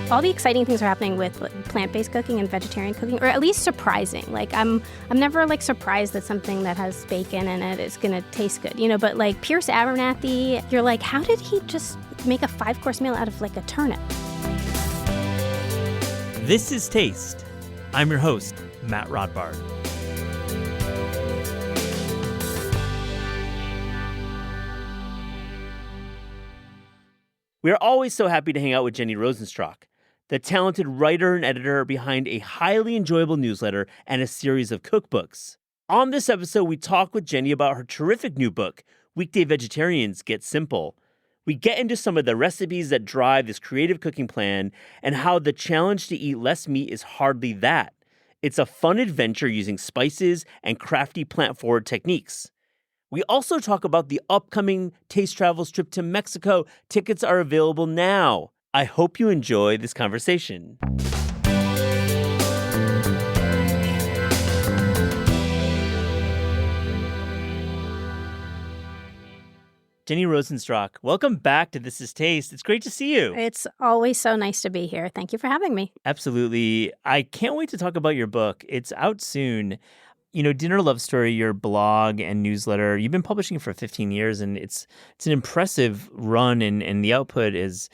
all the exciting things are happening with plant-based cooking and vegetarian cooking, or at least surprising. Like I'm never like surprised that something that has bacon in it is gonna taste good, you know. But like Pierce Abernathy, you're like, how did he just make a 5-course meal out of like a turnip? This is Taste. I'm your host, Matt Rodbard. We are always so happy to hang out with Jenny Rosenstrach, the talented writer and editor behind a highly enjoyable newsletter and a series of cookbooks. On this episode, we talk with Jenny about her terrific new book, Weekday Vegetarians Get Simple. We get into some of the recipes that drive this creative cooking plan and how the challenge to eat less meat is hardly that. It's a fun adventure using spices and crafty plant-forward techniques. We also talk about the upcoming Taste Travels trip to Mexico. Tickets are available now. I hope you enjoy this conversation. Jenny Rosenstrach, welcome back to This is Taste. It's great to see you. It's always so nice to be here. Thank you for having me. Absolutely. I can't wait to talk about your book. It's out soon. You know, Dinner Love Story, your blog and newsletter, you've been publishing for 15 years, and it's an impressive run, and the output it's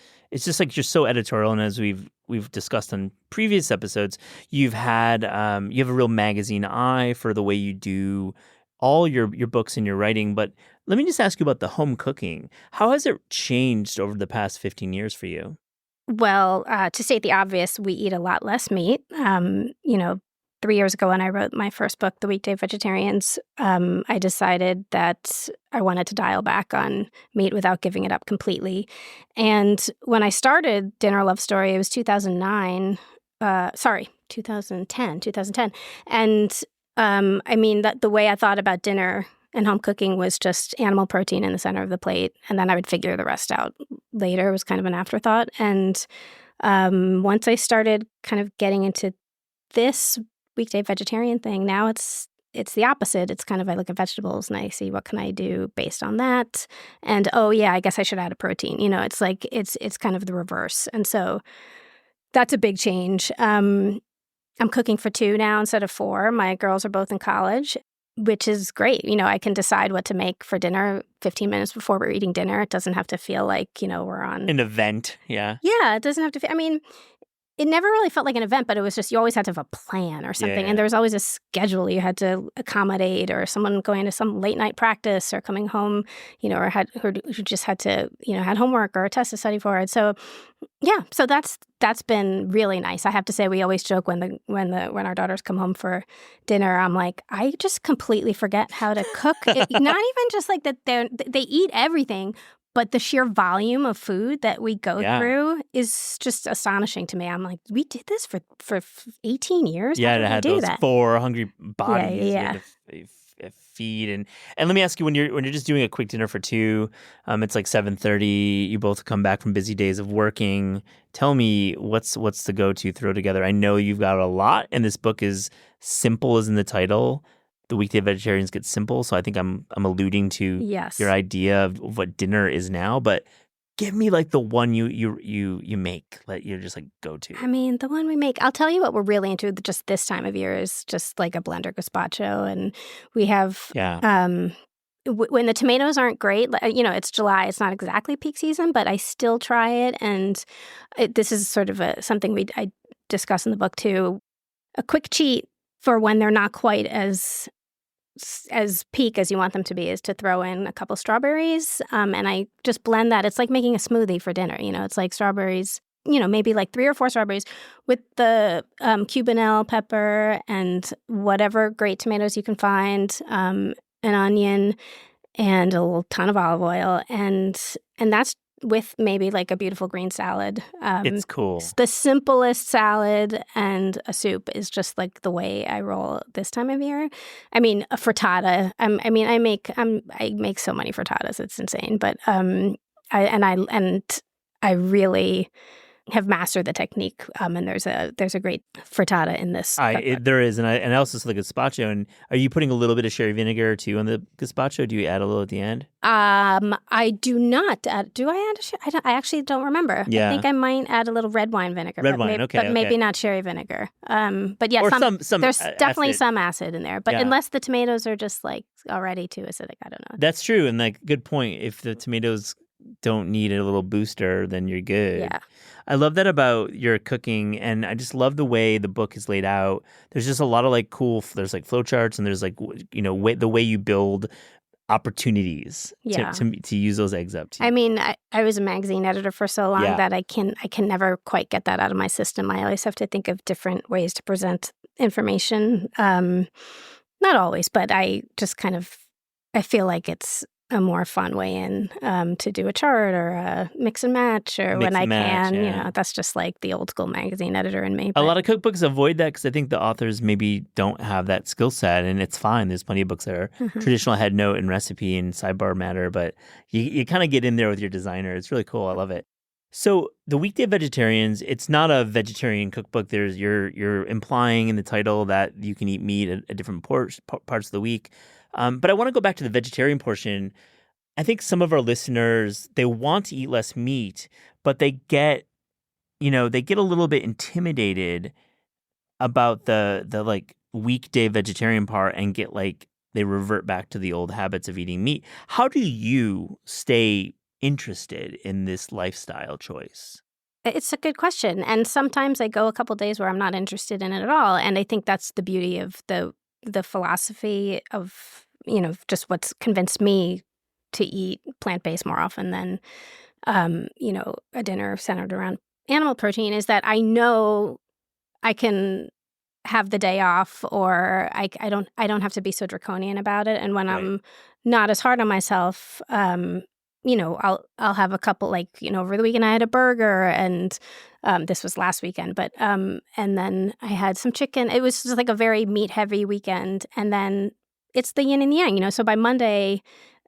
just like you're so editorial. And as we've discussed on previous episodes, you have a real magazine eye for the way you do all your books and your writing. But let me just ask you about the home cooking. How has it changed over the past 15 years for you? Well, to state the obvious, we eat a lot less meat. 3 years ago when I wrote my first book, The Weekday Vegetarians, I decided that I wanted to dial back on meat without giving it up completely. And when I started Dinner Love Story, it was 2010. And that the way I thought about dinner and home cooking was just animal protein in the center of the plate. And then I would figure the rest out later. It was kind of an afterthought. And once I started kind of getting into this weekday vegetarian thing, now it's the opposite. It's kind of, I look at vegetables and I see what can I do based on that, and oh yeah, I guess I should add a protein. You know, it's like it's kind of the reverse, and so that's a big change. I'm cooking for 2 now instead of 4. My girls are both in college, which is great. You know, I can decide what to make for dinner 15 minutes before we're eating dinner. It doesn't have to feel like, you know, we're on an event. Yeah, it doesn't have to feel. I mean, it never really felt like an event, but it was just, you always had to have a plan or something. Yeah. And there was always a schedule you had to accommodate, or someone going to some late night practice or coming home, you know, or who just had to, you know, had homework or a test to study for it. So yeah, so that's been really nice. I have to say, we always joke when our daughters come home for dinner, I'm like, I just completely forget how to cook. Not even just like that they eat everything, but the sheer volume of food that we go through is just astonishing to me. I'm like, we did this for 18 years? Yeah, it had those 4 hungry bodies you had to feed. And let me ask you, when you're just doing a quick dinner for 2, it's like 7:30, you both come back from busy days of working. Tell me, what's the go-to throw together? I know you've got a lot, and this book is simple as in the title. The Weekday Vegetarians Get Simple. So I think I'm alluding to your idea of what dinner is now, but give me like the one you make that you're just like go to. I mean, the one we make, I'll tell you what we're really into just this time of year is just like a blender gazpacho. And we have, when the tomatoes aren't great, you know, it's July, it's not exactly peak season, but I still try it. And this is sort of something I discuss in the book too. A quick cheat for when they're not quite as peak as you want them to be is to throw in a couple strawberries, and I just blend that. It's like making a smoothie for dinner. You know, it's like strawberries, you know, maybe like 3 or 4 strawberries with the Cubanelle pepper and whatever great tomatoes you can find, an onion, and a little ton of olive oil, and that's with maybe like a beautiful green salad. It's cool. The simplest salad and a soup is just like the way I roll this time of year. I mean, a frittata. I make so many frittatas. It's insane. But I really have mastered the technique. And there's a great frittata in this. There is, and I also saw the gazpacho. And are you putting a little bit of sherry vinegar too on the gazpacho? Do you add a little at the end? I do not add. Do I add? I actually don't remember. Yeah. I think I might add a little red wine vinegar. But maybe not sherry vinegar. But yeah, or some there's definitely acid. some acid in there. But unless the tomatoes are just like already too acidic, I don't know. That's true, and like good point. If the tomatoes don't need a little booster, then you're good. Yeah. I love that about your cooking, and I just love the way the book is laid out. There's just a lot of like cool. There's like flowcharts, and there's like the way you build opportunities to use those eggs up to. I mean, I was a magazine editor for so long that I can never quite get that out of my system. I always have to think of different ways to present information. Not always, but I just I feel like it's a more fun way in to do a chart or a mix and match when I can. Yeah. That's just like the old school magazine editor in me. A lot of cookbooks avoid that because I think the authors maybe don't have that skill set, and it's fine. There's plenty of books that are traditional head note and recipe and sidebar matter, but you kind of get in there with your designer. It's really cool. I love it. So the Weekday Vegetarians, it's not a vegetarian cookbook. You're implying in the title that you can eat meat at different parts of the week. But I want to go back to the vegetarian portion. I think some of our listeners, they want to eat less meat, but they get a little bit intimidated about the like weekday vegetarian part and they revert back to the old habits of eating meat. How do you stay interested in this lifestyle choice? It's a good question. And sometimes I go a couple days where I'm not interested in it at all. And I think that's the beauty of the philosophy of, just what's convinced me to eat plant-based more often than, a dinner centered around animal protein is that I know I can have the day off, or I don't have to be so draconian about it. And when I'm not as hard on myself, I'll have a couple, over the weekend I had a burger, and this was last weekend, but and then I had some chicken. It was just like a very meat heavy weekend, and then it's the yin and the yang, So by Monday,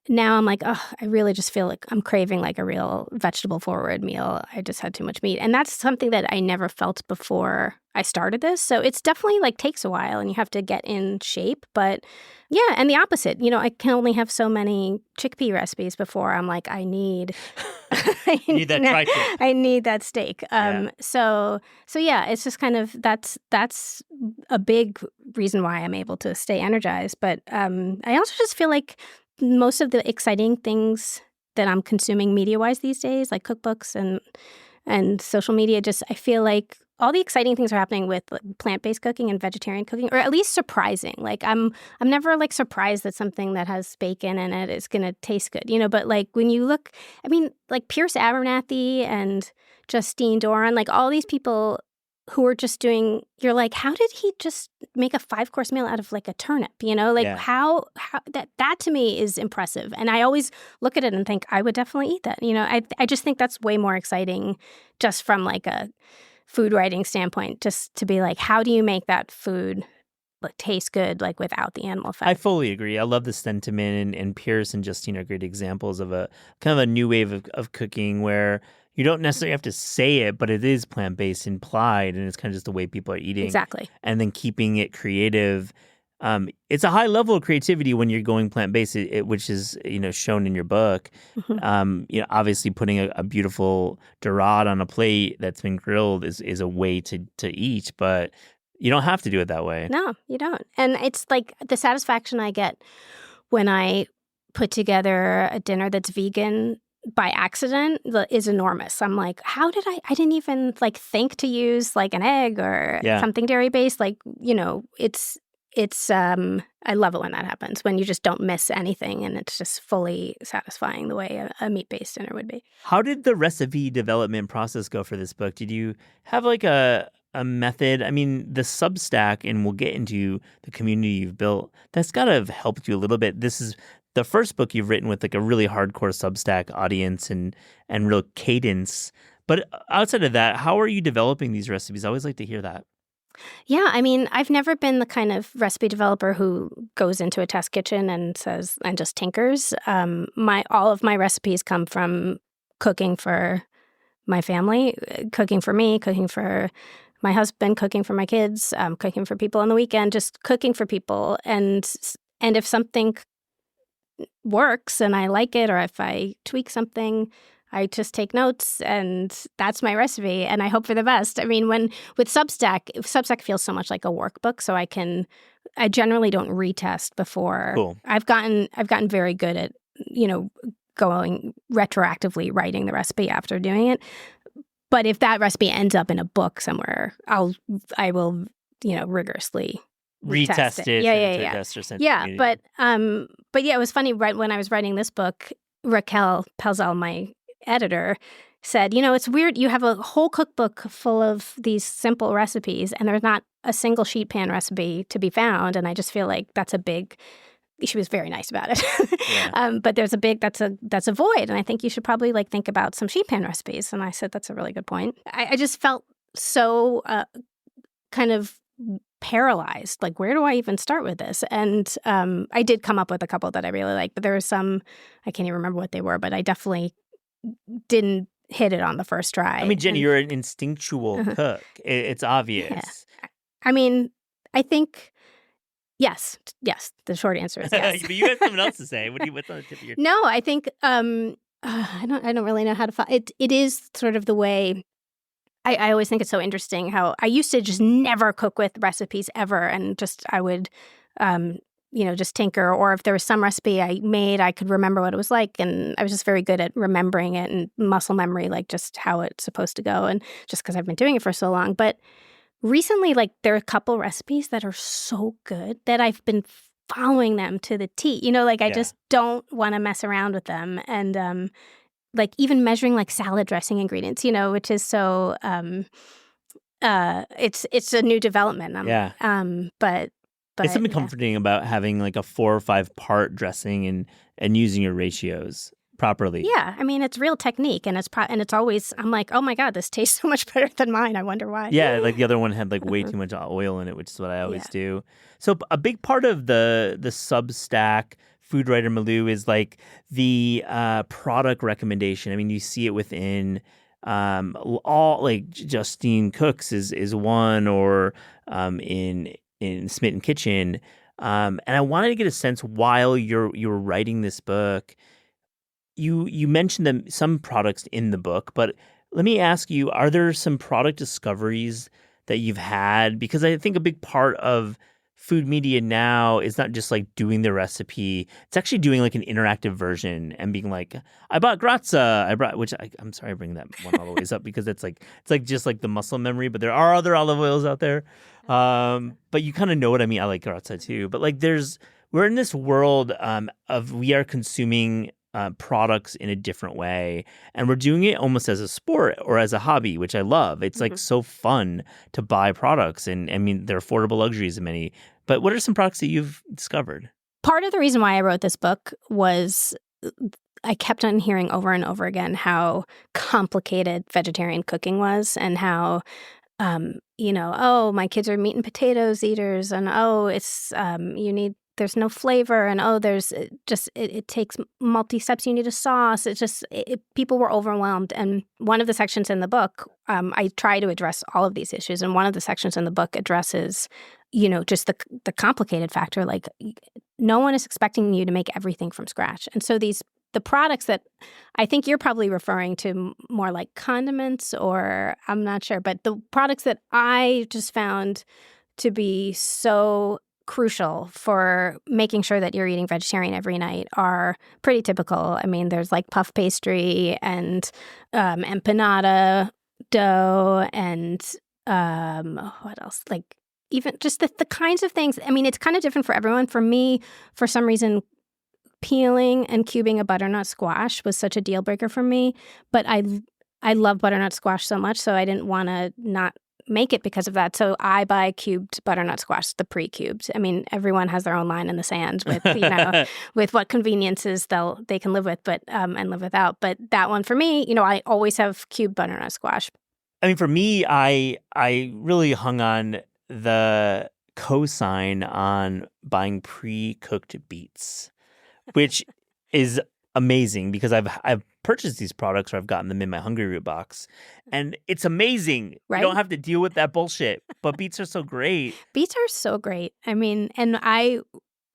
now I'm like, oh, I really just feel like I'm craving like a real vegetable forward meal. I just had too much meat, and that's something that I never felt before I started this. So it's definitely takes a while, and you have to get in shape. But yeah, and the opposite, I can only have so many chickpea recipes before I'm like, I need that tri-tip. I need that steak. So yeah, it's just kind of that's a big reason why I'm able to stay energized. But I also just feel like most of the exciting things that I'm consuming media-wise these days, like cookbooks and social media, I feel like all the exciting things are happening with plant-based cooking and vegetarian cooking, or at least surprising. I'm never surprised that something that has bacon in it is going to taste good, But when you look, Pierce Abernathy and Justine Doran, all these people who are just doing, you're like, how did he just make a 5-course meal out of a turnip? How that to me is impressive. And I always look at it and think I would definitely eat that. I just think that's way more exciting just from a food writing standpoint, just to be how do you make that food taste good without the animal fat? I fully agree. I love the sentiment, and Pierce and Justine are great examples of a kind of a new wave of cooking where you don't necessarily have to say it, but it is plant-based implied, and it's kind of just the way people are eating. Exactly. And then keeping it creative. It's a high level of creativity when you're going plant-based, which is, shown in your book. Mm-hmm. Obviously putting a beautiful dorade on a plate that's been grilled is a way to eat, but you don't have to do it that way. No, you don't. And it's the satisfaction I get when I put together a dinner that's vegan by accident is enormous. I'm like, how did I didn't even think to use an egg or something dairy based. It's I love it when that happens, when you just don't miss anything and it's just fully satisfying the way a meat-based dinner would be. How did the recipe development process go for this book? Did you have a method? I mean, the Substack, and we'll get into the community you've built, that's got to have helped you a little bit. This is the first book you've written with a really hardcore Substack audience and real cadence. But outside of that, how are you developing these recipes? I always like to hear that. Yeah, I mean, I've never been the kind of recipe developer who goes into a test kitchen and just tinkers. All of my recipes come from cooking for my family, cooking for me, cooking for my husband, cooking for my kids, cooking for people on the weekend, just cooking for people. And if something works and I like it, or if I tweak something, I just take notes, and that's my recipe, and I hope for the best. I mean, with Substack feels so much like a workbook, so I generally don't retest before. Cool. I've gotten very good at, going retroactively writing the recipe after doing it. But if that recipe ends up in a book somewhere, I will, rigorously retest it. Yeah. But yeah, it was funny. Right when I was writing this book, Raquel Pelzel, my editor, said, it's weird. You have a whole cookbook full of these simple recipes, and there's not a single sheet pan recipe to be found. And I just feel like that's a big. She was very nice about it. Yeah. But there's that's a void, and I think you should probably think about some sheet pan recipes. And I said that's a really good point. I just felt so kind of paralyzed. Like, where do I even start with this? And I did come up with a couple that I really liked, but there were some, I can't even remember what they were, but I definitely didn't hit it on the first try. I mean, Jenny, you're an instinctual cook. It's obvious. Yeah. I mean, I think, yes. The short answer is yes. But you have something else to say. What's on the tip of your tongue? No, I think, I don't really know how to follow. It is sort of the way. I always think it's so interesting how I used to just never cook with recipes ever, and just I would, just tinker. Or if there was some recipe I made, I could remember what it was like, and I was just very good at remembering it and muscle memory, like just how it's supposed to go, and just because I've been doing it for so long. But recently, there are a couple recipes that are so good that I've been following them to the T. I just don't want to mess around with them, and even measuring salad dressing ingredients, which is so it's a new development. But it's something comforting about having a 4 or 5 part dressing and using your ratios properly. Yeah, I mean, it's real technique, and it's always, I'm like, oh my God, this tastes so much better than mine. I wonder why. Yeah, the other one had way too much oil in it, which is what I always do. So a big part of the Substack Food Writer Malou is the product recommendation. I mean, you see it within all Justine Cooks is one, or in Smitten Kitchen. And I wanted to get a sense while you were writing this book. You mentioned some products in the book, but let me ask you: are there some product discoveries that you've had? Because I think a big part of food media now is not just doing the recipe. It's actually doing an interactive version and being I bought grazza. Which I'm sorry I bring that one all the ways up because it's just the muscle memory, but there are other olive oils out there. But you kind of know what I mean. I like grazza too. But we're in this world of we are consuming products in a different way, and we're doing it almost as a sport or as a hobby, which I love. It's so fun to buy products, and I mean they're affordable luxuries in many. But what are some products that you've discovered? Part of the reason why I wrote this book was I kept on hearing over and over again how complicated vegetarian cooking was, and how oh, my kids are meat and potatoes eaters, and oh, it's there's no flavor, and oh, there's it takes multi steps. You need a sauce. People were overwhelmed. And one of the sections in the book, I try to address all of these issues. And one of the sections in the book addresses, just the complicated factor. No one is expecting you to make everything from scratch. And so the products that I think you're probably referring to more like condiments, or I'm not sure, but the products that I just found to be so crucial for making sure that you're eating vegetarian every night are pretty typical. I mean, there's puff pastry and empanada dough and what else? Even just the kinds of things. I mean, it's kind of different for everyone. For me, for some reason, peeling and cubing a butternut squash was such a deal breaker for me. But I love butternut squash so much, so I didn't want to not make it because of that. So I buy cubed butternut squash, the pre-cubed. I mean, everyone has their own line in the sand with with what conveniences they can live with, but and live without. But that one for me, I always have cubed butternut squash. I mean, for me, I really hung on the cosign on buying pre-cooked beets, which is amazing because I've purchased these products or I've gotten them in my Hungry Root box, and it's amazing. Right? You don't have to deal with that bullshit. But beets are so great. Beets are so great. I mean, and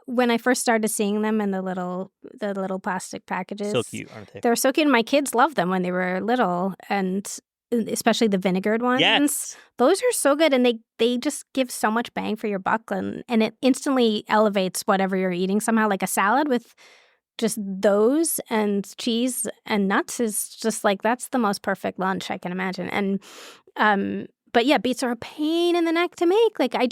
when I first started seeing them in the little plastic packages, So cute, aren't they? They're so cute. And my kids loved them when they were little, and especially the vinegared ones. Yes. Those are so good, and they just give so much bang for your buck, and it instantly elevates whatever you're eating somehow. Like a salad with just those and cheese and nuts is just like, that's the most perfect lunch I can imagine. And but yeah, beets are a pain in the neck to make. Like I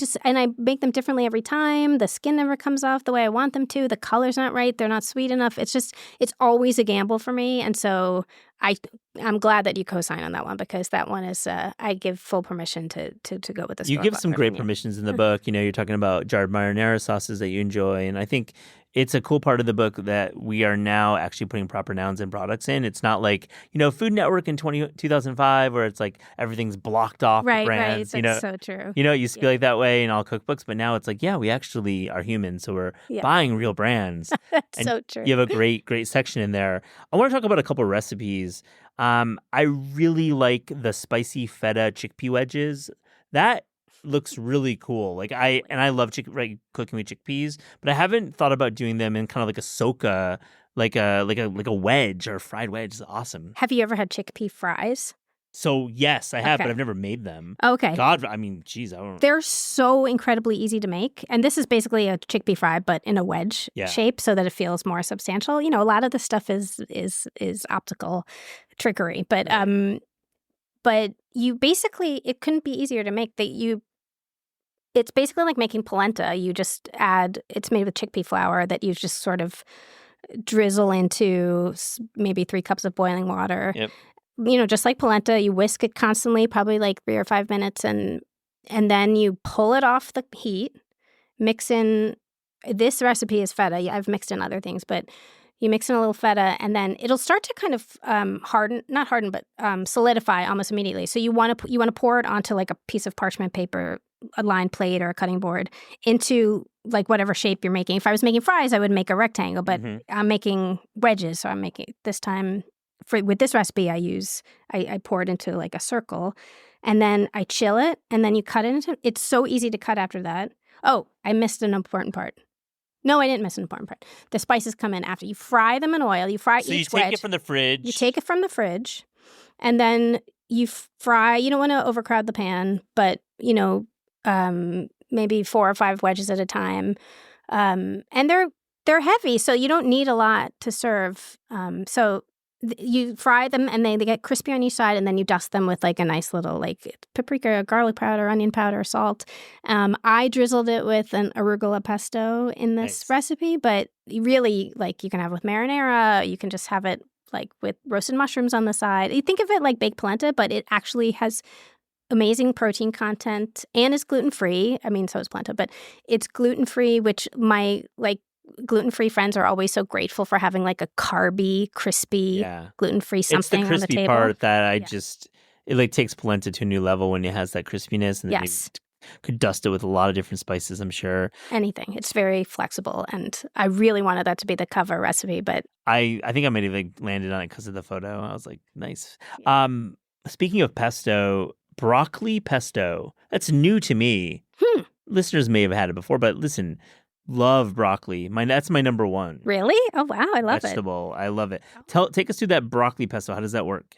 make them differently every time. The skin never comes off the way I want them to. The color's not right. They're not sweet enough. It's always a gamble for me. And so I'm glad that you co-sign on that one, because that one is I give full permission to go with this. You give some great permissions in the book. You're talking about jarred marinara sauces that you enjoy, and I think it's a cool part of the book that we are now actually putting proper nouns and products in. It's not like, Food Network in 2005 where it's like everything's blocked off right, brands. Right, that's so true. It used to be like that way in all cookbooks, but now it's like, yeah, we actually are human, so we're buying real brands. That's and so true. You have a great section in there. I want to talk about a couple of recipes. I really like the spicy feta chickpea wedges. That looks really cool. Like I love cooking with chickpeas, but I haven't thought about doing them in kind of like a soka, like a wedge or a fried wedge. Is awesome. Have you ever had chickpea fries? So yes, I have, but I've never made them. Okay. God, I mean, geez, I don't. They're so incredibly easy to make, and this is basically a chickpea fry, but in a wedge shape, so that it feels more substantial. A lot of the stuff is optical trickery, but but you basically, it couldn't be easier to make. It's basically like making polenta. You just it's made with chickpea flour that you just sort of drizzle into maybe 3 cups of boiling water. Yep. Just like polenta, you whisk it constantly, probably like 3 or 5 minutes, and then you pull it off the heat, mix in, this recipe is feta. I've mixed in other things, but you mix in a little feta, and then it'll start to kind of not harden, but solidify almost immediately. So you want to pour it onto like a piece of parchment paper, a lined plate or a cutting board, into like whatever shape you're making. If I was making fries, I would make a rectangle, but I'm making wedges, so I'm making this time. With this recipe, I pour it into like a circle, and then I chill it, and then you cut it into. It's so easy to cut after that. Oh, I missed an important part. No, I didn't miss an important part. The spices come in after. You fry them in oil. You fry so each you take wedge. it from the fridge. You take it from the fridge, and then you fry. You don't want to overcrowd the pan, but maybe 4 or 5 wedges at a time, and they're heavy, so you don't need a lot to serve. So you fry them, and they get crispy on each side, and then you dust them with like a nice little like paprika, garlic powder, onion powder, salt. I drizzled it with an arugula pesto in this recipe, but you really, like, you can have it with marinara. You can just have it like with roasted mushrooms on the side. You think of it like baked polenta, but it actually has amazing protein content and is gluten-free. I mean, so is polenta, but it's gluten-free, which my gluten-free friends are always so grateful for, having like a carby, crispy, gluten-free something on the table. It's the crispy part that it like takes polenta to a new level when it has that crispiness, and then you could dust it with a lot of different spices, I'm sure. Anything. It's very flexible, and I really wanted that to be the cover recipe, but I think I might have like landed on it because of the photo. I was like, nice. Yeah. Speaking of pesto, broccoli pesto. That's new to me. Listeners may have had it before, but listen. Love broccoli. That's my number one. Really? Oh, wow. I love vegetable. I love it. Take us through that broccoli pesto. How does that work?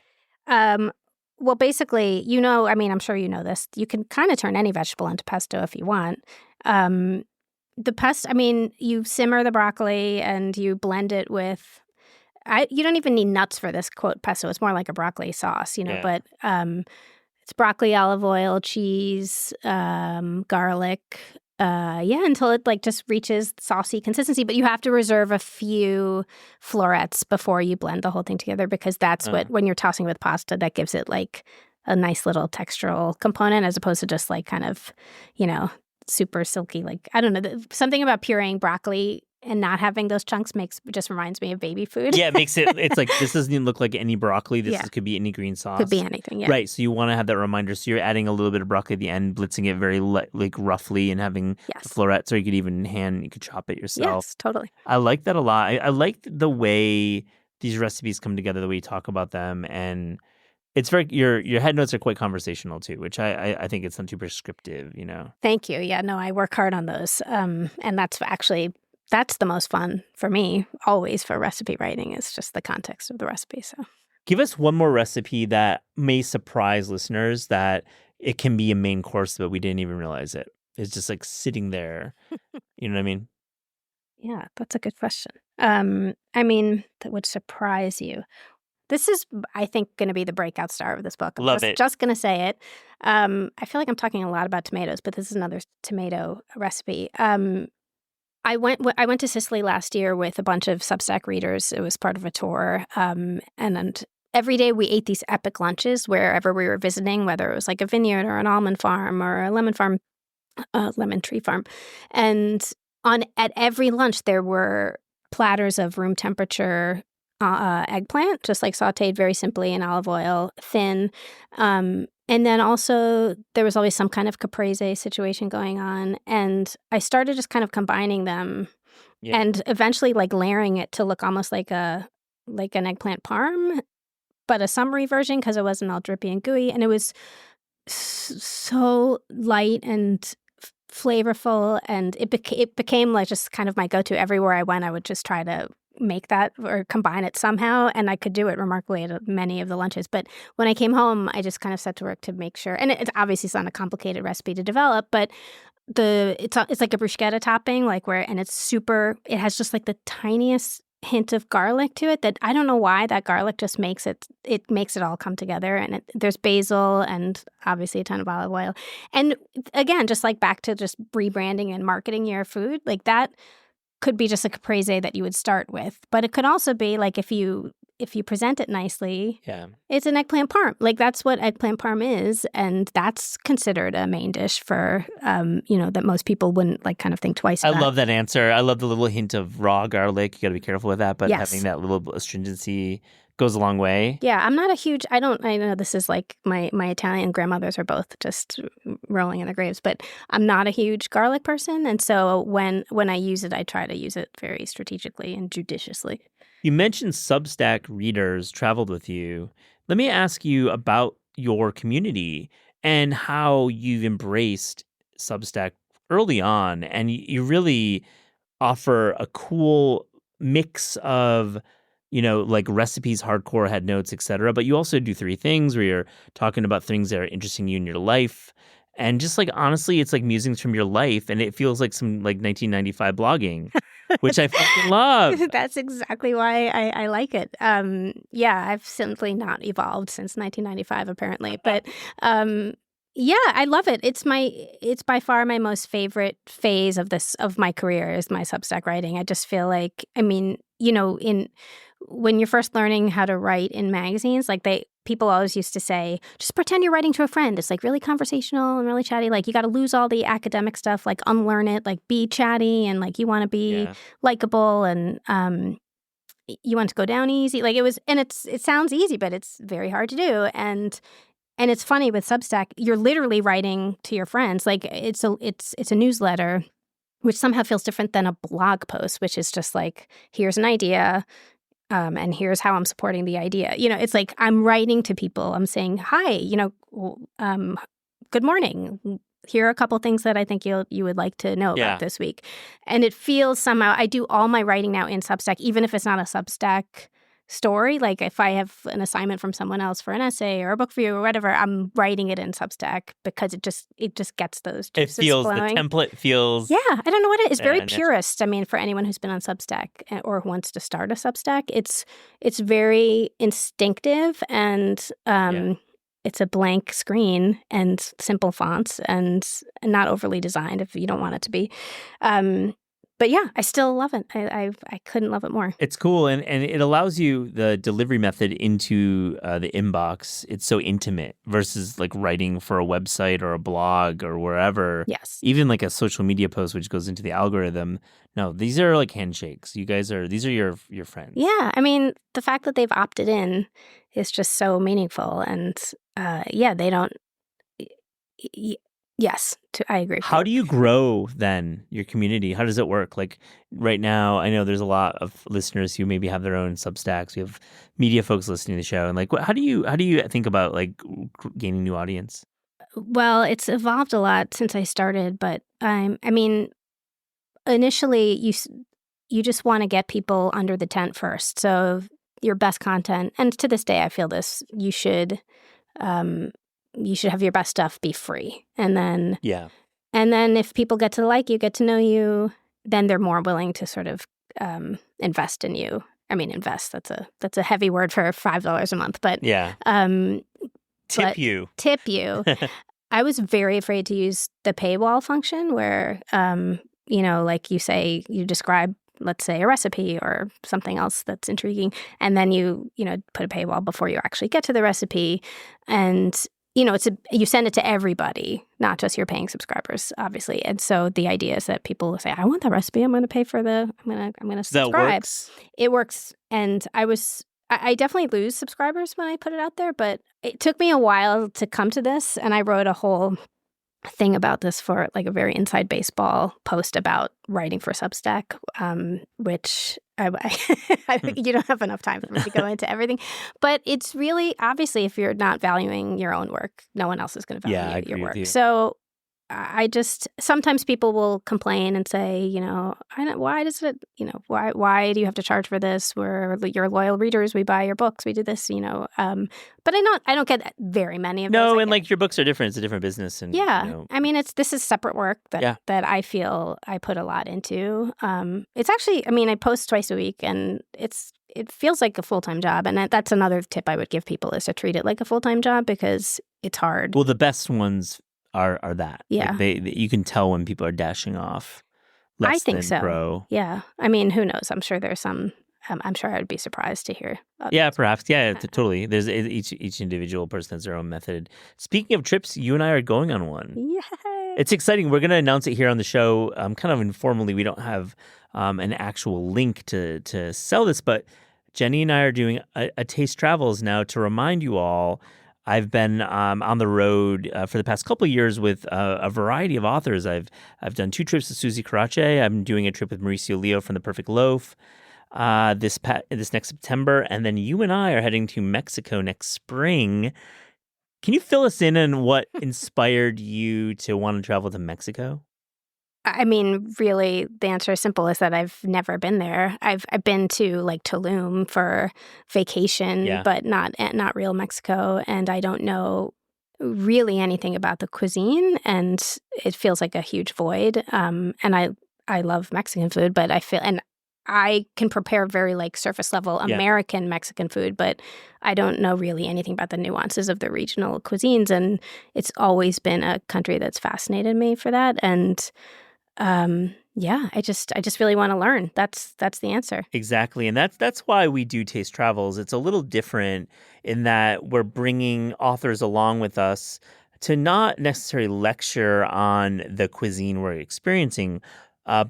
Well, basically, I'm sure you know this. You can kind of turn any vegetable into pesto if you want. The pesto, you simmer the broccoli and you blend it with, you don't even need nuts for this, quote, pesto. It's more like a broccoli sauce, but it's broccoli, olive oil, cheese, garlic, until it like just reaches saucy consistency. But you have to reserve a few florets before you blend the whole thing together, because that's when you're tossing with pasta, that gives it like a nice little textural component, as opposed to just like kind of, super silky. Like, I don't know, something about pureeing broccoli and not having those chunks just reminds me of baby food. Yeah, it makes it's like, this doesn't even look like any broccoli. Could be any green sauce. Could be anything, yeah. Right, so you want to have that reminder. So you're adding a little bit of broccoli at the end, blitzing it very like roughly, and having the florets, or you could even you could chop it yourself. Yes, totally. I like that a lot. I like the way these recipes come together, the way you talk about them, and it's very your head notes are quite conversational too, which I think it's not too prescriptive, you know. Thank you. Yeah, no, I work hard on those, and that's the most fun for me always for recipe writing is just the context of the recipe. So, give us one more recipe that may surprise listeners that it can be a main course, but we didn't even realize it. It's just like sitting there. You know what I mean? Yeah, that's a good question. I mean, that would surprise you. This is, I think, going to be the breakout star of this book. I'm Love it. Just going to say it. I feel like I'm talking a lot about tomatoes, but this is another tomato recipe. I went to Sicily last year with a bunch of Substack readers. It was part of a tour, and every day we ate these epic lunches wherever we were visiting, whether it was like a vineyard or an almond farm or a lemon tree farm, and at every lunch there were platters of room temperature eggplant, just like sautéed very simply in olive oil, thin. And then also there was always some kind of caprese situation going on. And I started just kind of combining them and eventually like layering it to look almost like an eggplant parm, but a summery version because it wasn't all drippy and gooey. And it was so light and flavorful, and it became like just kind of my go-to. Everywhere I went, I would just try to make that or combine it somehow, and I could do it remarkably at many of the lunches. But when I came home, I just kind of set to work to make sure, and it's obviously not a complicated recipe to develop, but it's like a bruschetta topping, and it has just like the tiniest hint of garlic to it that I don't know why that garlic just makes it all come together. And there's basil and obviously a ton of olive oil. And again, just like back to just rebranding and marketing your food, like that could be just a caprese that you would start with. But it could also be like if you present it nicely, it's an eggplant parm. Like that's what eggplant parm is, and that's considered a main dish for that most people wouldn't like kind of think twice about. I love that answer. I love the little hint of raw garlic. You got to be careful with that, but having that little astringency goes a long way. Yeah, I'm not a huge, I know this is like my Italian grandmothers are both just rolling in their graves, but I'm not a huge garlic person. And so when I use it, I try to use it very strategically and judiciously. You mentioned Substack readers traveled with you. Let me ask you about your community and how you've embraced Substack early on. And you really offer a cool mix of, like recipes, hardcore, head notes, etc. But you also do 3 things where you're talking about things that are interesting you in your life. And just like, honestly, it's like musings from your life. And it feels like some like 1995 blogging, which I fucking love. That's exactly why I like it. I've simply not evolved since 1995, apparently. But I love it. It's by far my most favorite phase of my career is my Substack writing. I just feel like, when you're first learning how to write in magazines, like people always used to say, just pretend you're writing to a friend. It's like really conversational and really chatty. Like you got to lose all the academic stuff, like unlearn it, like be chatty, and like you want to be likable, and you want to go down easy. Like it sounds easy, but it's very hard to do. And it's funny with Substack, you're literally writing to your friends. Like it's a newsletter, which somehow feels different than a blog post, which is just like, here's an idea. And here's how I'm supporting the idea. It's like I'm writing to people. I'm saying, hi, good morning. Here are a couple things that I think you would like to know about this week. And it feels somehow, I do all my writing now in Substack, even if it's not a Substack story. Like if I have an assignment from someone else for an essay or a book review or whatever, I'm writing it in Substack because it just gets those juices flowing. The template feels. Yeah, I don't know what it is. It's very purist. I mean, for anyone who's been on Substack or wants to start a Substack, it's very instinctive, and it's a blank screen and simple fonts and not overly designed if you don't want it to be. But yeah, I still love it. I couldn't love it more. It's cool, and it allows you the delivery method into the inbox. It's so intimate versus like writing for a website or a blog or wherever. Yes. Even like a social media post, which goes into the algorithm. No, these are like handshakes. These are your friends. Yeah, I mean, the fact that they've opted in is just so meaningful, and they don't. Yes, I agree with How you. do you grow then your community? How does it work? Like right now, I know there's a lot of listeners who maybe have their own Substacks. We have media folks listening to the show, and like, how do you think about like gaining new audience? Well, it's evolved a lot since I started, but I mean, initially you just want to get people under the tent first. So your best content, and to this day, I feel this, um, you should have your best stuff be free, and then if people get to like you, get to know you, then they're more willing to sort of invest in you. I mean, invest, that's a heavy word for $5 a month, but tip you. I was very afraid to use the paywall function where, like you say, you describe, let's say, a recipe or something else that's intriguing, and then you put a paywall before you actually get to the recipe. And, you send it to everybody, not just your paying subscribers, obviously. And so the idea is that people say, I want the recipe. I'm going to pay for I'm going to subscribe. That works? It works. And I definitely lose subscribers when I put it out there, but it took me a while to come to this, and I wrote a whole thing about this for like a very inside baseball post about writing for Substack, which I think you don't have enough time for me to go into everything. But it's really, obviously, if you're not valuing your own work, no one else is going to value your work. So sometimes people will complain and say, why does it, why do you have to charge for this? We're your loyal readers. We buy your books. We do this, but I don't get very many of those. No, and like your books are different. It's a different business. And I mean, this is separate work that I feel I put a lot into. It's actually, I post twice a week, and it feels like a full-time job. And that's another tip I would give people, is to treat it like a full-time job, because it's hard. Well, the best ones are that. Yeah. Like you can tell when people are dashing off less I think than so. pro. Yeah. I mean, who knows? I'm sure there's some, I'm sure I'd be surprised to hear. Yeah, perhaps. Yeah, totally. There's each individual person has their own method. Speaking of trips, you and I are going on one. Yay. It's exciting. We're going to announce it here on the show, kind of informally. We don't have an actual link to sell this, but Jenny and I are doing a Taste Travels now. To remind you all, I've been on the road for the past couple of years with a variety of authors. I've done 2 trips with Susie Karache. I'm doing a trip with Mauricio Leo from The Perfect Loaf this next September, and then you and I are heading to Mexico next spring. Can you fill us in on what inspired you to want to travel to Mexico? I mean, really, the answer is simple, is that I've never been there. I've been to like Tulum for vacation, but not real Mexico, and I don't know really anything about the cuisine, and it feels like a huge void. And I love Mexican food, but I can prepare very like surface level American Mexican food, but I don't know really anything about the nuances of the regional cuisines, and it's always been a country that's fascinated me for that. And I just really want to learn. That's the answer. Exactly. And that's why we do Taste Travels. It's a little different in that we're bringing authors along with us to not necessarily lecture on the cuisine we're experiencing,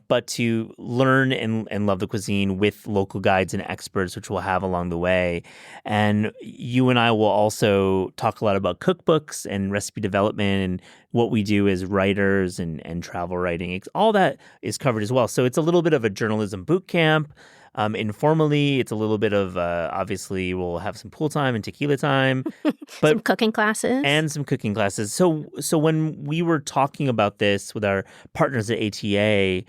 but to learn and love the cuisine with local guides and experts, which we'll have along the way. And you and I will also talk a lot about cookbooks and recipe development and what we do as writers and travel writing. All that is covered as well. So it's a little bit of a journalism boot camp. Informally, it's a little bit of, obviously, we'll have some pool time and tequila time. But some cooking classes. And some cooking classes. So when we were talking about this with our partners at ATA,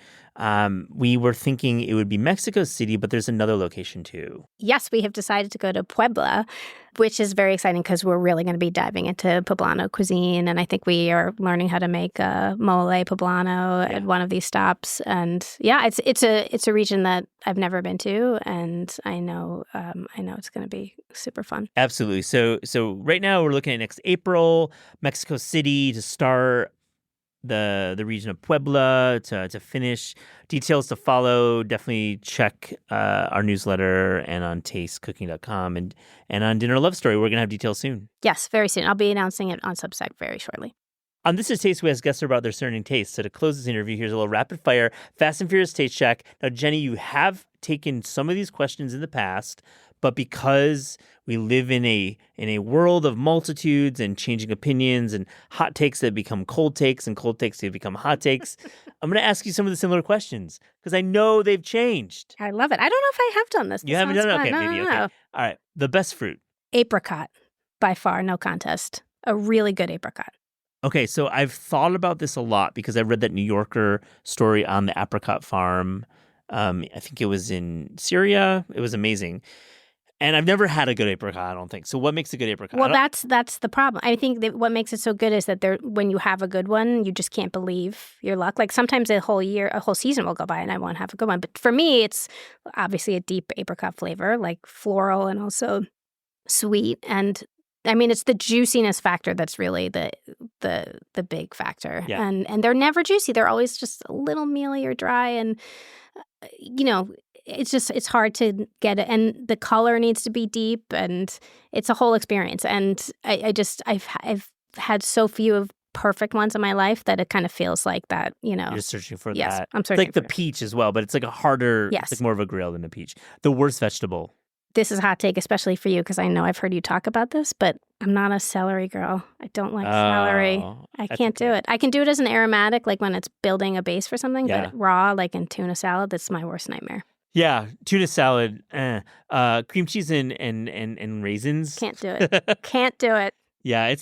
we were thinking it would be Mexico City, but there's another location too. Yes, we have decided to go to Puebla, which is very exciting because we're really going to be diving into Poblano cuisine. And I think we are learning how to make mole poblano at one of these stops. And it's a region that I've never been to, and I know it's going to be super fun. Absolutely. So right now we're looking at next April, Mexico City to start, the region of Puebla to finish. Details to follow. Definitely check our newsletter and on tastecooking.com and on Dinner Love Story. We're going to have details soon. Yes, very soon. I'll be announcing it on Substack very shortly. On This Is Taste, we ask guests about their certain tastes. So to close this interview, here's a little rapid fire Fast and Furious Taste Check. Now, Jenny, you have taken some of these questions in the past, but because we live in a world of multitudes and changing opinions and hot takes that become cold takes and cold takes that become hot takes, I'm going to ask you some of the similar questions because I know they've changed. I love it. I don't know if I have done this. You haven't done it? Okay, maybe. No. Okay. All right. The best fruit. Apricot, by far, no contest. A really good apricot. Okay, so I've thought about this a lot because I read that New Yorker story on the apricot farm. I think it was in Syria. It was amazing. And I've never had a good apricot, I don't think. So what makes a good apricot? Well, that's the problem. I think that what makes it so good is that when you have a good one, you just can't believe your luck. Like sometimes a whole season will go by and I won't have a good one. But for me, it's obviously a deep apricot flavor, like floral and also sweet. And I mean, it's the juiciness factor that's really the big factor. Yeah. And they're never juicy. They're always just a little mealy or dry. And, it's hard to get it. And the color needs to be deep and it's a whole experience. And I've had so few of perfect ones in my life that it kind of feels like that, You're just searching for yes, that. I'm searching It's like the peach as well, but it's like a harder, yes. It's like more of a grill than the peach. The worst vegetable. This is a hot take, especially for you, because I know I've heard you talk about this, but I'm not a celery girl. I don't like celery. I can't do it. I can do it as an aromatic, like when it's building a base for something, but raw, like in tuna salad, that's my worst nightmare. Yeah, tuna salad, cream cheese and raisins. Can't do it. Can't do it. Yeah,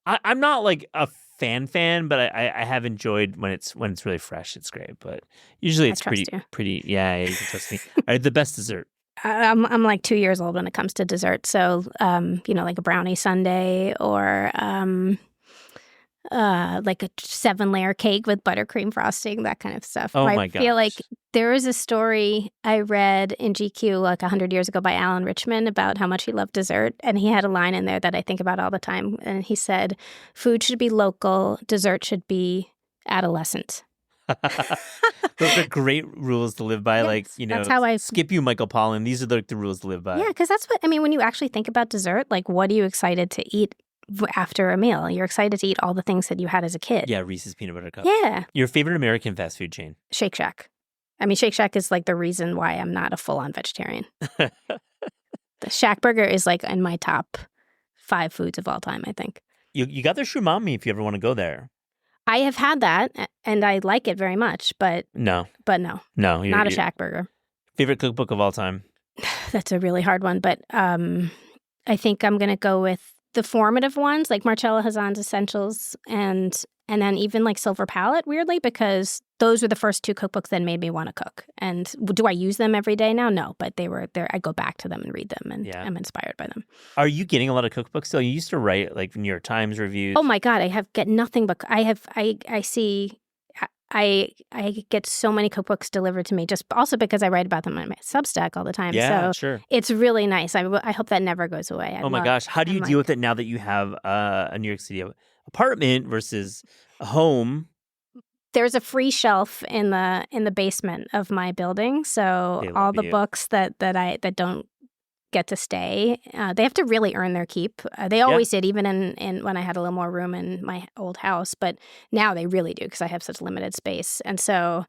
I'm not like a fan, but I have enjoyed when it's really fresh. It's great, but usually it's pretty. Yeah, you can trust me. All right, the best dessert. I'm like 2 years old when it comes to dessert. So, like a brownie sundae or like a 7-layer cake with buttercream frosting, that kind of stuff. Oh my gosh. I feel like there is a story I read in GQ like 100 years ago by Alan Richman about how much he loved dessert. And he had a line in there that I think about all the time. And he said, food should be local, dessert should be adolescent. Those are great rules to live by. Yes, that's how I skip you, Michael Pollan. These are the rules to live by. Yeah, because that's what I mean. When you actually think about dessert, like what are you excited to eat after a meal? You're excited to eat all the things that you had as a kid. Yeah, Reese's peanut butter cup. Yeah. Your favorite American fast food chain? Shake Shack. I mean, Shake Shack is like the reason why I'm not a full-on vegetarian. The Shack burger is like in my top 5 foods of all time, I think. You got their shumami if you ever want to go there. I have had that, and I like it very much, but no, not a Shack burger. Favorite cookbook of all time? That's a really hard one, but I think I'm going to go with the formative ones, like Marcella Hazan's Essentials, and then even like Silver Palette, weirdly, because those were the first 2 cookbooks that made me want to cook. And do I use them every day now? No, but they were there. I go back to them and read them, and I'm inspired by them. Are you getting a lot of cookbooks still? You used to write like New York Times reviews. Oh my God, I get nothing but I get so many cookbooks delivered to me, just also because I write about them on my Substack all the time. Yeah, so sure. It's really nice. I hope that never goes away. My gosh, how do you deal with it now that you have a New York City apartment versus a home? There's a free shelf in the basement of my building, so all the books that don't get to stay, they have to really earn their keep. They always did, even in when I had a little more room in my old house, but now they really do because I have such limited space, and so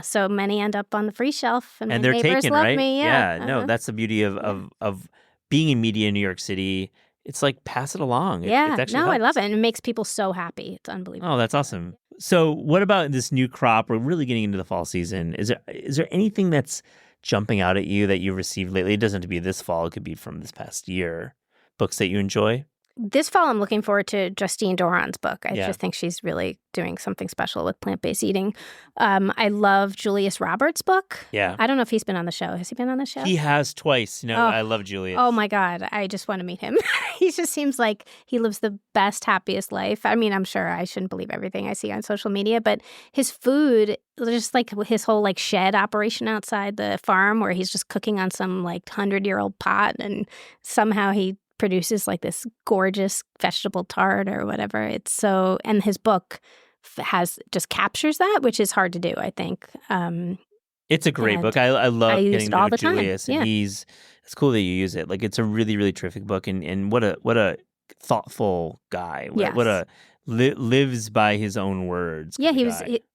so many end up on the free shelf, and my they're neighbors taken, love right? me. No, that's the beauty of being in media in New York City. It's like pass it along. It actually helps. I love it, and it makes people so happy. It's unbelievable. Oh, that's awesome. So, what about this new crop? We're really getting into the fall season. Is there anything that's jumping out at you that you received lately? It doesn't have to be this fall. It could be from this past year. Books that you enjoy? This fall, I'm looking forward to Justine Doran's book. I just think she's really doing something special with plant-based eating. I love Julius Roberts' book. Yeah. I don't know if he's been on the show. Has he been on the show? He has twice. I love Julius. Oh, my God. I just want to meet him. He just seems like he lives the best, happiest life. I mean, I'm sure I shouldn't believe everything I see on social media, but his food, just like his whole like shed operation outside the farm where he's just cooking on some like 100-year-old pot, and somehow he produces like this gorgeous vegetable tart or whatever. It's so, and his book just captures that, which is hard to do, I think. It's a great book. I love getting to know Julius. Yeah. And it's cool that you use it. Like, it's a really, really terrific book, and what a thoughtful guy. Yes. What a lives by his own words. Yeah,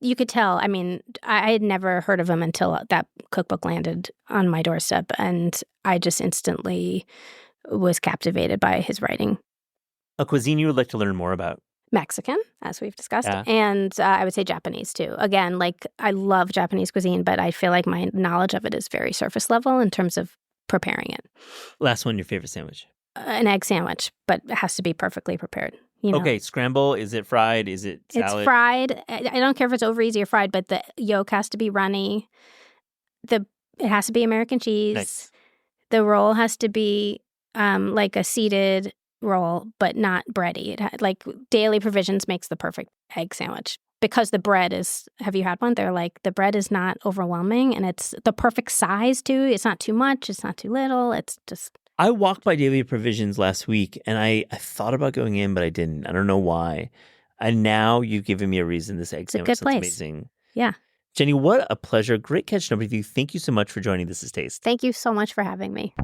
you could tell. I mean, I had never heard of him until that cookbook landed on my doorstep, and I just instantly was captivated by his writing. A cuisine you would like to learn more about? Mexican, as we've discussed, and I would say Japanese too. Again, like I love Japanese cuisine, but I feel like my knowledge of it is very surface level in terms of preparing it. Last one, your favorite sandwich? An egg sandwich, but it has to be perfectly prepared. You know? Okay, scramble, is it fried? Is it salad? It's fried. I don't care if it's over easy or fried, but the yolk has to be runny. It has to be American cheese. Nice. The roll has to be like a seeded roll, but not bready. Like Daily Provisions makes the perfect egg sandwich because the bread is, have you had one? They're like, the bread is not overwhelming and it's the perfect size too. It's not too much. It's not too little. It's just... I walked by Daily Provisions last week and I thought about going in, but I didn't. I don't know why. And now you've given me a reason. This egg sandwich sounds amazing. Yeah. Jenny, what a pleasure. Great catching up with you. Thank you so much for joining This Is Taste. Thank you so much for having me.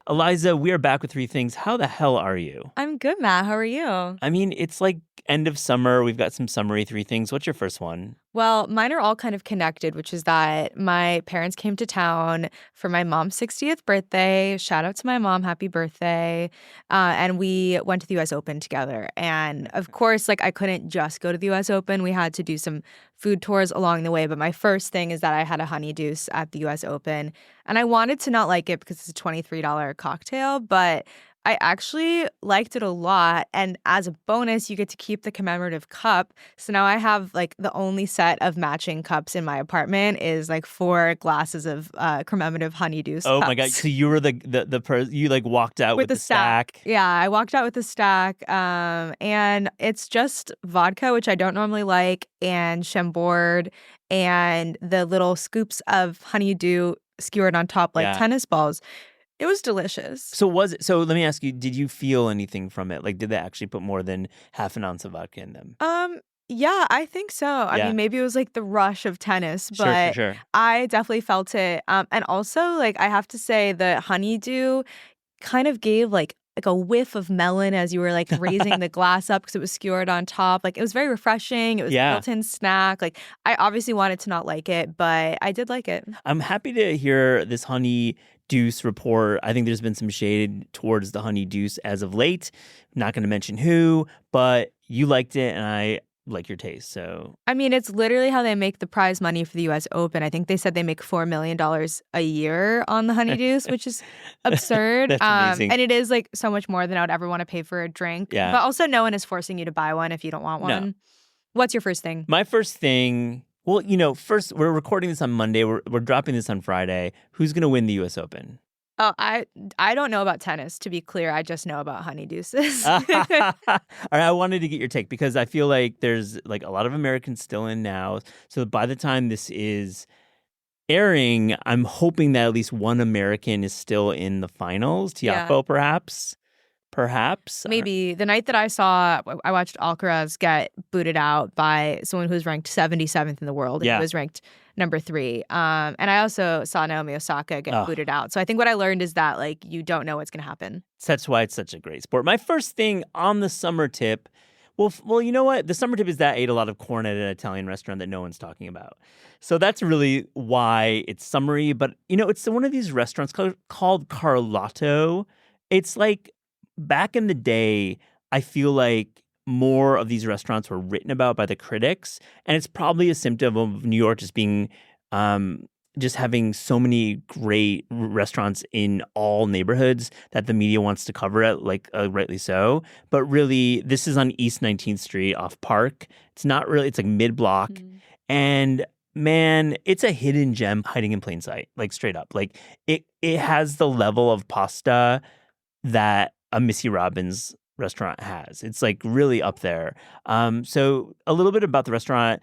Eliza, we are back with Three Things. How the hell are you? I'm good, Matt. How are you? I mean, it's like end of summer. We've got some summery Three Things. What's your first one? Well, mine are all kind of connected, which is that my parents came to town for my mom's 60th birthday. Shout out to my mom. Happy birthday. And we went to the U.S. Open together. And of course, like I couldn't just go to the U.S. Open. We had to do some food tours along the way. But my first thing is that I had a honey deuce at the U.S. Open. And I wanted to not like it because it's a $23 cocktail, but I actually liked it a lot. And as a bonus, you get to keep the commemorative cup. So now I have like the only set of matching cups in my apartment is like 4 glasses of commemorative honeydew cups. Oh my God. So you were the person, you like walked out with the stack. Yeah, I walked out with the stack. And it's just vodka, which I don't normally like, and Chambord, and the little scoops of honeydew skewered on top like tennis balls. It was delicious. So let me ask you, did you feel anything from it? Like, did they actually put more than half an ounce of vodka in them? Yeah, I think so. I mean, maybe it was like the rush of tennis, but sure. I definitely felt it. And also, like, I have to say the honeydew kind of gave like a whiff of melon as you were like raising the glass up because it was skewered on top. Like, it was very refreshing. It was a built-in snack. Like, I obviously wanted to not like it, but I did like it. I'm happy to hear this honey deuce report. I think there's been some shade towards the honey deuce as of late. I'm not going to mention who, but you liked it and I like your taste. So I mean, it's literally how they make the prize money for the U.S. Open. I think they said they make $4 million a year on the honey deuce, which is absurd. That's amazing. And it is like so much more than I would ever want to pay for a drink. Yeah. But also no one is forcing you to buy one if you don't want one. No. What's your first thing? My first thing, well, you know, first we're recording this on Monday. We're dropping this on Friday. Who's going to win the U.S. Open? Oh, I don't know about tennis, to be clear. I just know about honey deuces. All right, I wanted to get your take because I feel like there's like a lot of Americans still in now. So by the time this is airing, I'm hoping that at least one American is still in the finals. Tiafoe, perhaps. Maybe. The night that I watched Alcaraz get booted out by someone who was ranked 77th in the world. And he was ranked number 3. And I also saw Naomi Osaka get booted out. So I think what I learned is that like you don't know what's going to happen. That's why it's such a great sport. My first thing on the summer tip, well, you know what? The summer tip is that I ate a lot of corn at an Italian restaurant that no one's talking about. So that's really why it's summery. But, you know, it's one of these restaurants called Carlotto. It's like back in the day, I feel like more of these restaurants were written about by the critics. And it's probably a symptom of New York just being just having so many great restaurants in all neighborhoods that the media wants to cover it, like rightly so. But really, this is on East 19th Street off Park. It's not really, it's like mid-block. Mm-hmm. And man, it's a hidden gem hiding in plain sight, like straight up. Like it has the level of pasta that a Missy Robbins restaurant has. It's like really up there. So a little bit about the restaurant.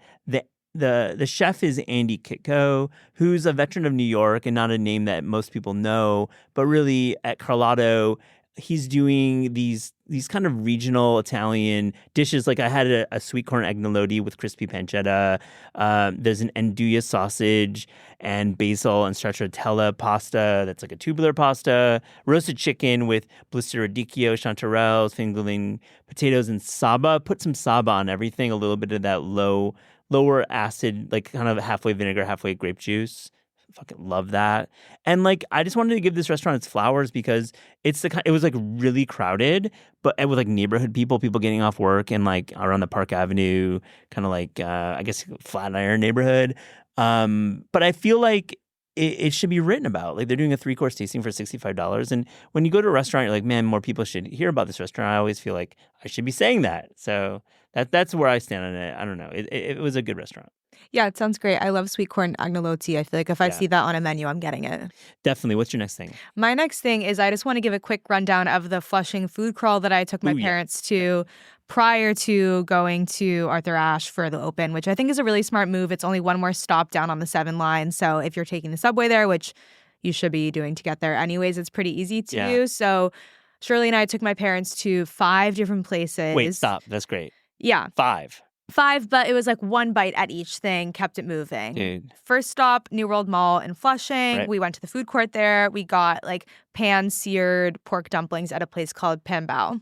The chef is Andy Kitko, who's a veteran of New York and not a name that most people know, but really at Carlotto, he's doing these kind of regional Italian dishes. Like I had a sweet corn agnolotti with crispy pancetta. There's an andouille sausage and basil and stracciatella pasta. That's like a tubular pasta. Roasted chicken with blister radicchio, chanterelles, fingerling potatoes, and saba. Put some saba on everything. A little bit of that lower acid, like kind of halfway vinegar, halfway grape juice. Fucking love that. And like I just wanted to give this restaurant its flowers because it was like really crowded, but with like neighborhood people getting off work and like around the Park Avenue, kind of like I guess Flatiron neighborhood. But I feel like it should be written about. Like they're doing a 3-course tasting for $65. And when you go to a restaurant, you're like, man, more people should hear about this restaurant. I always feel like I should be saying that. So that's where I stand on it. I don't know. It was a good restaurant. Yeah, it sounds great. I love sweet corn agnolotti. I feel like if I see that on a menu, I'm getting it. Definitely. What's your next thing? My next thing is I just want to give a quick rundown of the Flushing food crawl that I took my parents to prior to going to Arthur Ashe for the open, which I think is a really smart move. It's only one more stop down on the 7 line. So if you're taking the subway there, which you should be doing to get there anyways, it's pretty easy to do. So Shirley and I took my parents to 5 different places. Wait, stop. That's great. Yeah. 5, but it was like one bite at each thing, kept it moving. Dude. First stop, New World Mall in Flushing. Right. We went to the food court there. We got like pan-seared pork dumplings at a place called Pambao.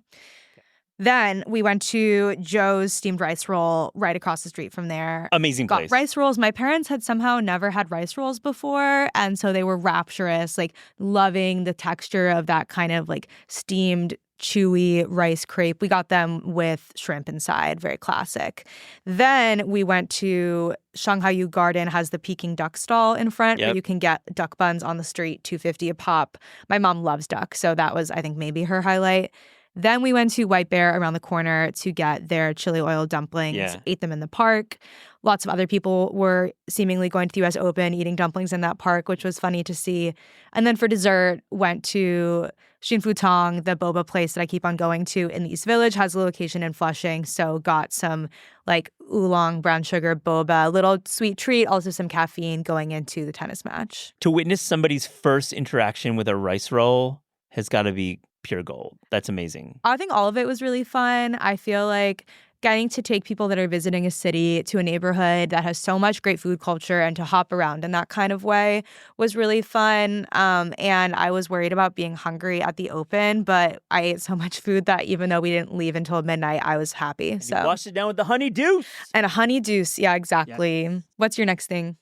Then we went to Joe's Steamed Rice Roll right across the street from there. Amazing place. Got rice rolls. My parents had somehow never had rice rolls before, and so they were rapturous, like loving the texture of that kind of like steamed chewy rice crepe. We got them with shrimp inside, very classic. Then we went to Shanghai Yu Garden, has the Peking duck stall in front where you can get duck buns on the street, $2.50 a pop. My mom loves duck, so that was, I think, maybe her highlight. Then we went to White Bear around the corner to get their chili oil dumplings, ate them in the park. Lots of other people were seemingly going to the U.S. Open, eating dumplings in that park, which was funny to see. And then for dessert, went to Xinfu Tong, the boba place that I keep on going to in the East Village, has a location in Flushing. So got some like oolong brown sugar boba, little sweet treat, also some caffeine going into the tennis match. To witness somebody's first interaction with a rice roll has got to be pure gold. That's amazing. I think all of it was really fun. I feel like getting to take people that are visiting a city to a neighborhood that has so much great food culture and to hop around in that kind of way was really fun. And I was worried about being hungry at the open, but I ate so much food that even though we didn't leave until midnight, I was happy. And you washed it down with the honey deuce. And a honey deuce. Yeah, exactly. Yeah. What's your next thing?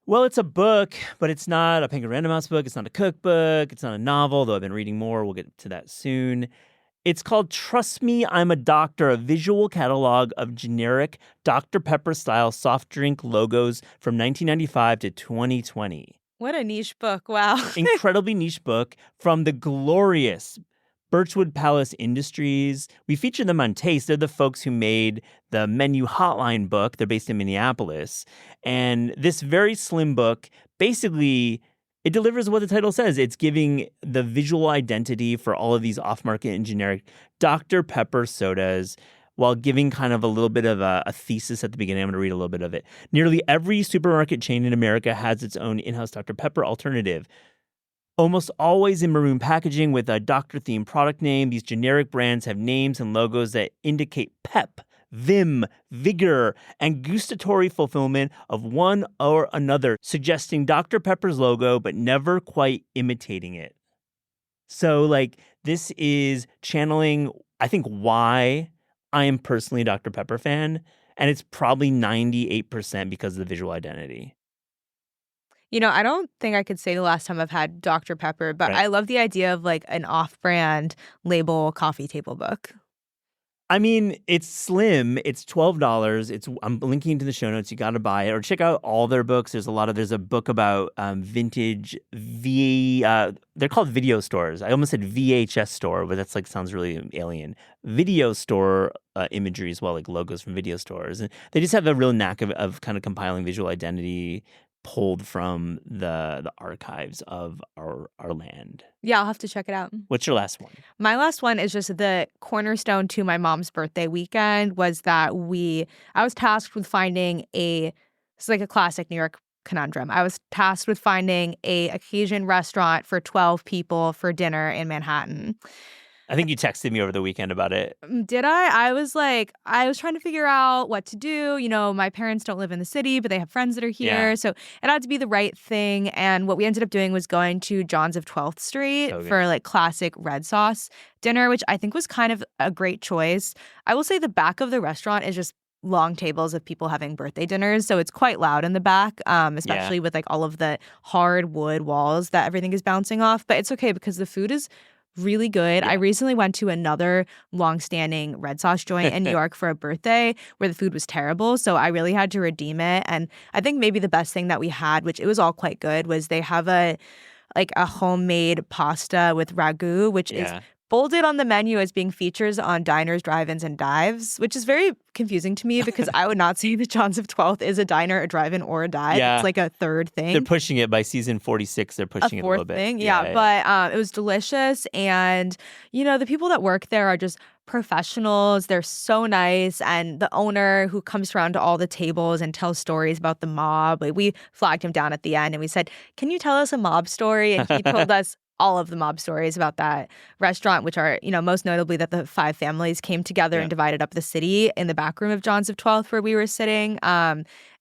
Well, it's a book, but it's not a Penguin Random House book. It's not a cookbook. It's not a novel, though I've been reading more. We'll get to that soon. It's called Trust Me, I'm a Doctor, a visual catalog of generic Dr. Pepper-style soft drink logos from 1995 to 2020. What a niche book. Wow. Incredibly niche book from the glorious Birchwood Palace Industries. We feature them on Taste. They're the folks who made the Menu Hotline book. They're based in Minneapolis. And this very slim book, basically, it delivers what the title says. It's giving the visual identity for all of these off-market and generic Dr. Pepper sodas while giving kind of a little bit of a thesis at the beginning. I'm going to read a little bit of it. Nearly every supermarket chain in America has its own in-house Dr. Pepper alternative. Almost always in maroon packaging with a doctor-themed product name, these generic brands have names and logos that indicate pep, vim, vigor, and gustatory fulfillment of one or another, suggesting Dr. Pepper's logo, but never quite imitating it. So, like, this is channeling, I think, why I am personally a Dr. Pepper fan, and it's probably 98% because of the visual identity. You know, I don't think I could say the last time I've had Dr. Pepper, but I love the idea of like an off-brand label coffee table book. I mean, it's slim. It's $12. I'm linking to the show notes. You got to buy it or check out all their books. There's a book about vintage they're called video stores. I almost said VHS store, but that's like sounds really alien. Video store imagery as well, like logos from video stores. And they just have a real knack of kind of compiling visual identity pulled from the archives of our land. Yeah, I'll have to check it out. What's your last one? My last one is just the cornerstone to my mom's birthday weekend was that I was tasked with finding it's like a classic New York conundrum. I was tasked with finding a occasion restaurant for 12 people for dinner in Manhattan. I think you texted me over the weekend about it. Did I? I was trying to figure out what to do. You know, my parents don't live in the city, but they have friends that are here. Yeah. So it had to be the right thing. And what we ended up doing was going to John's of 12th Street for like classic red sauce dinner, which I think was kind of a great choice. I will say the back of the restaurant is just long tables of people having birthday dinners. So it's quite loud in the back, especially with like all of the hard wood walls that everything is bouncing off. But it's okay because the food is really good. I recently went to another long-standing red sauce joint in New York for a birthday where the food was terrible. So I really had to redeem it. And I think maybe the best thing that we had, which it was all quite good, was they have a homemade pasta with ragu, which is bolded on the menu as being features on diners, drive-ins, and dives, which is very confusing to me because I would not say that John's of 12th is a diner, a drive-in, or a dive. Yeah. It's like a third thing. They're pushing it by season 46. They're pushing it a little bit. Thing. Yeah. But it was delicious. And, you know, the people that work there are just professionals. They're so nice. And the owner who comes around to all the tables and tells stories about the mob, like, we flagged him down at the end and we said, "Can you tell us a mob story?" And he told us all of the mob stories about that restaurant, which are, you know, most notably that the 5 families came together and divided up the city in the back room of John's of 12th where we were sitting.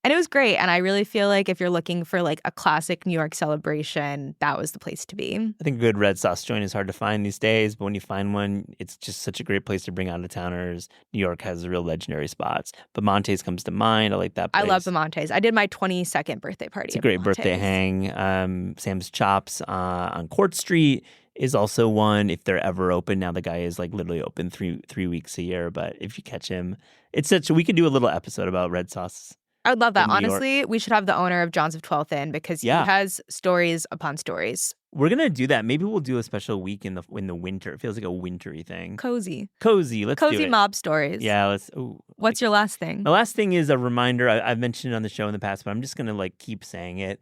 And it was great. And I really feel like if you're looking for like a classic New York celebration, that was the place to be. I think a good red sauce joint is hard to find these days, but when you find one, it's just such a great place to bring out-of-towners. New York has real legendary spots. Bamonte's comes to mind. I like that place. I love Bamonte's. I did my 22nd birthday party. It's a great birthday hang. Sam's Chops on Court Street is also one if they're ever open. Now the guy is like literally open three weeks a year, but if you catch him, we could do a little episode about red sauce. I would love that. Honestly, we should have the owner of John's of 12th in because he has stories upon stories. We're going to do that. Maybe we'll do a special week in the winter. It feels like a wintry thing. Cozy. Let's do it. Cozy mob stories. Yeah. What's your last thing? My last thing is a reminder. I've mentioned it on the show in the past, but I'm just going to like keep saying it.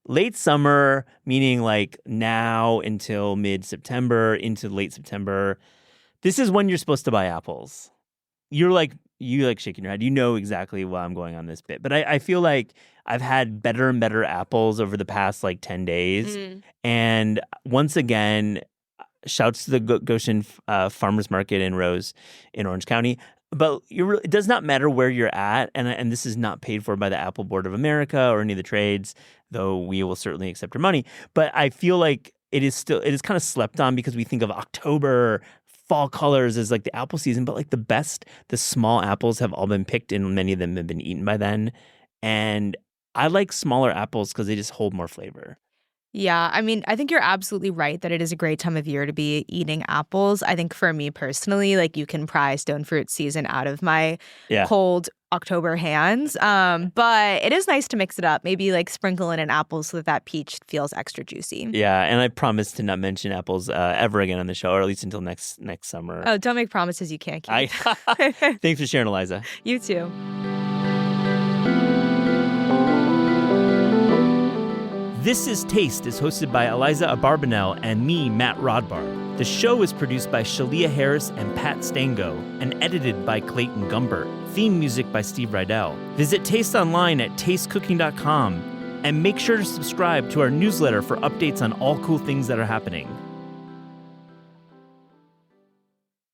Late summer, meaning like now until mid-September into late September, this is when you're supposed to buy apples. You shaking your head. You know exactly why I'm going on this bit. But I feel like I've had better and better apples over the past like 10 days. And once again, shouts to the Goshen Farmers Market in Orange County. But it does not matter where you're at. And this is not paid for by the Apple Board of America or any of the trades, though we will certainly accept your money. But I feel like it is kind of slept on because we think of October, fall colors as like the apple season, but like the small apples have all been picked and many of them have been eaten by then. And I like smaller apples because they just hold more flavor. Yeah, I mean, I think you're absolutely right that it is a great time of year to be eating apples. I think for me personally, like you can pry stone fruit season out of my cold October hands. But it is nice to mix it up. Maybe like sprinkle in an apple so that peach feels extra juicy. Yeah, and I promise to not mention apples ever again on the show, or at least until next summer. Oh, don't make promises you can't keep. Thanks for sharing, Eliza. You too. This is Taste is hosted by Eliza Abarbanel and me, Matt Rodbar. The show is produced by Shalia Harris and Pat Stango and edited by Clayton Gumbert. Theme music by Steve Rydell. Visit Taste online at tastecooking.com and make sure to subscribe to our newsletter for updates on all cool things that are happening.